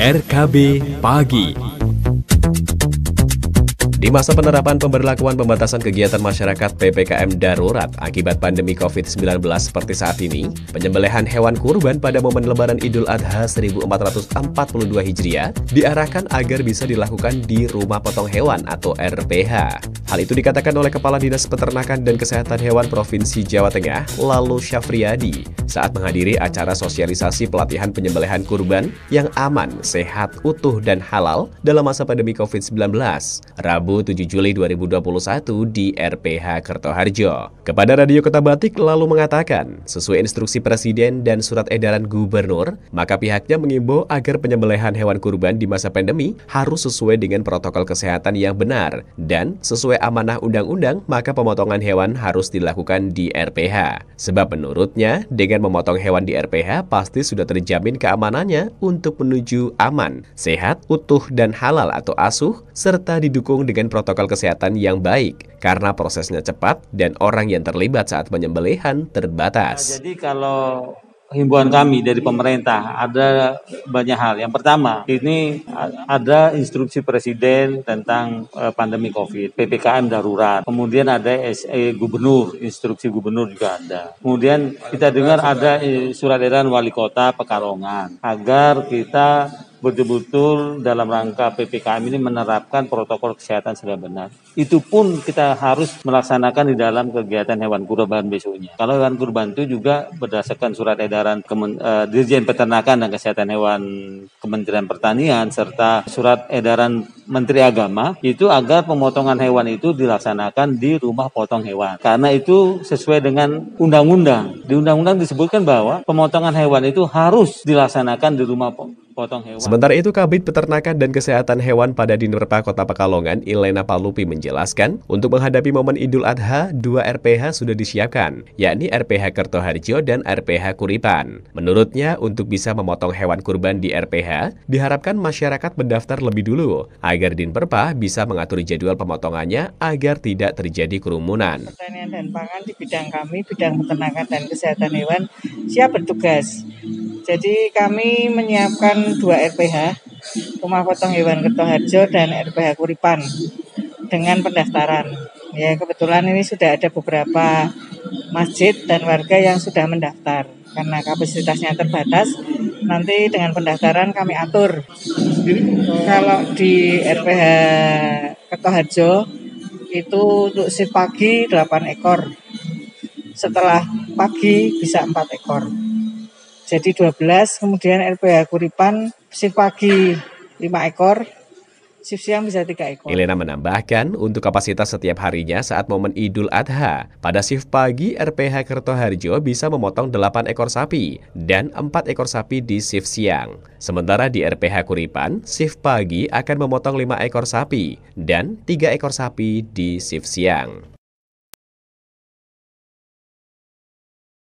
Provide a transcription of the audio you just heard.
RKB Pagi. Di masa penerapan pemberlakuan pembatasan kegiatan masyarakat PPKM darurat akibat pandemi COVID-19 seperti saat ini, penyembelihan hewan kurban pada momen Lebaran Idul Adha 1442 Hijriah diarahkan agar bisa dilakukan di rumah potong hewan atau RPH. Hal itu dikatakan oleh Kepala Dinas Peternakan dan Kesehatan Hewan Provinsi Jawa Tengah, Lalu Syafriyadi, saat menghadiri acara sosialisasi pelatihan penyembelihan kurban yang aman, sehat, utuh, dan halal dalam masa pandemi COVID-19, Rabu 7 Juli 2021 di RPH Kertoharjo. Kepada Radio Kota Batik lalu mengatakan, sesuai instruksi Presiden dan surat edaran Gubernur, maka pihaknya mengimbau agar penyembelihan hewan kurban di masa pandemi harus sesuai dengan protokol kesehatan yang benar dan sesuai amanah undang-undang, maka pemotongan hewan harus dilakukan di RPH. Sebab menurutnya, dengan memotong hewan di RPH pasti sudah terjamin keamanannya untuk menuju aman, sehat, utuh, dan halal atau asuh, serta didukung dengan protokol kesehatan yang baik, karena prosesnya cepat dan orang yang terlibat saat penyembelihan terbatas. Jadi kalau himbauan kami dari pemerintah ada banyak hal. Yang pertama, ini ada instruksi Presiden tentang pandemi COVID, PPKM darurat. Kemudian ada SE Gubernur, instruksi Gubernur juga ada. Kemudian kita dengar ada surat edaran Wali Kota Pekalongan agar kita betul-betul dalam rangka PPKM ini menerapkan protokol kesehatan secara benar. Itu pun kita harus melaksanakan di dalam kegiatan hewan kurban besoknya. Kalau hewan kurban itu juga berdasarkan surat edaran Dirjen Peternakan dan Kesehatan Hewan Kementerian Pertanian serta surat edaran Menteri Agama itu agar pemotongan hewan itu dilaksanakan di rumah potong hewan. Karena itu sesuai dengan undang-undang. Di undang-undang disebutkan bahwa pemotongan hewan itu harus dilaksanakan di rumah potong hewan. Sementara itu, Kabid Peternakan dan Kesehatan Hewan pada Dinurpa Kota Pekalongan, Ilena Palupi menjelaskan, untuk menghadapi momen Idul Adha, 2 RPH sudah disiapkan, yakni RPH Kertoharjo dan RPH Kuripan. Menurutnya, untuk bisa memotong hewan kurban di RPH, diharapkan masyarakat mendaftar lebih dulu, agar Dinperpa bisa mengatur jadwal pemotongannya agar tidak terjadi kerumunan. Pertanian dan pangan di bidang kami, bidang peternakan dan kesehatan hewan, siap bertugas. Jadi kami menyiapkan 2 RPH, Rumah Potong Hewan Kertoharjo dan RPH Kuripan dengan pendaftaran. Ya, kebetulan ini sudah ada beberapa masjid dan warga yang sudah mendaftar. Karena kapasitasnya terbatas, nanti dengan pendaftaran kami atur. Kalau di RPH Kertoharjo itu untuk shift pagi 8 ekor. Setelah pagi bisa 4 ekor. Jadi 12, kemudian RPH Kuripan shift pagi 5 ekor, shift siang bisa 3 ekor. Ilena menambahkan, untuk kapasitas setiap harinya saat momen Idul Adha, pada shift pagi RPH Kertoharjo bisa memotong 8 ekor sapi dan 4 ekor sapi di shift siang. Sementara di RPH Kuripan, shift pagi akan memotong 5 ekor sapi dan 3 ekor sapi di shift siang.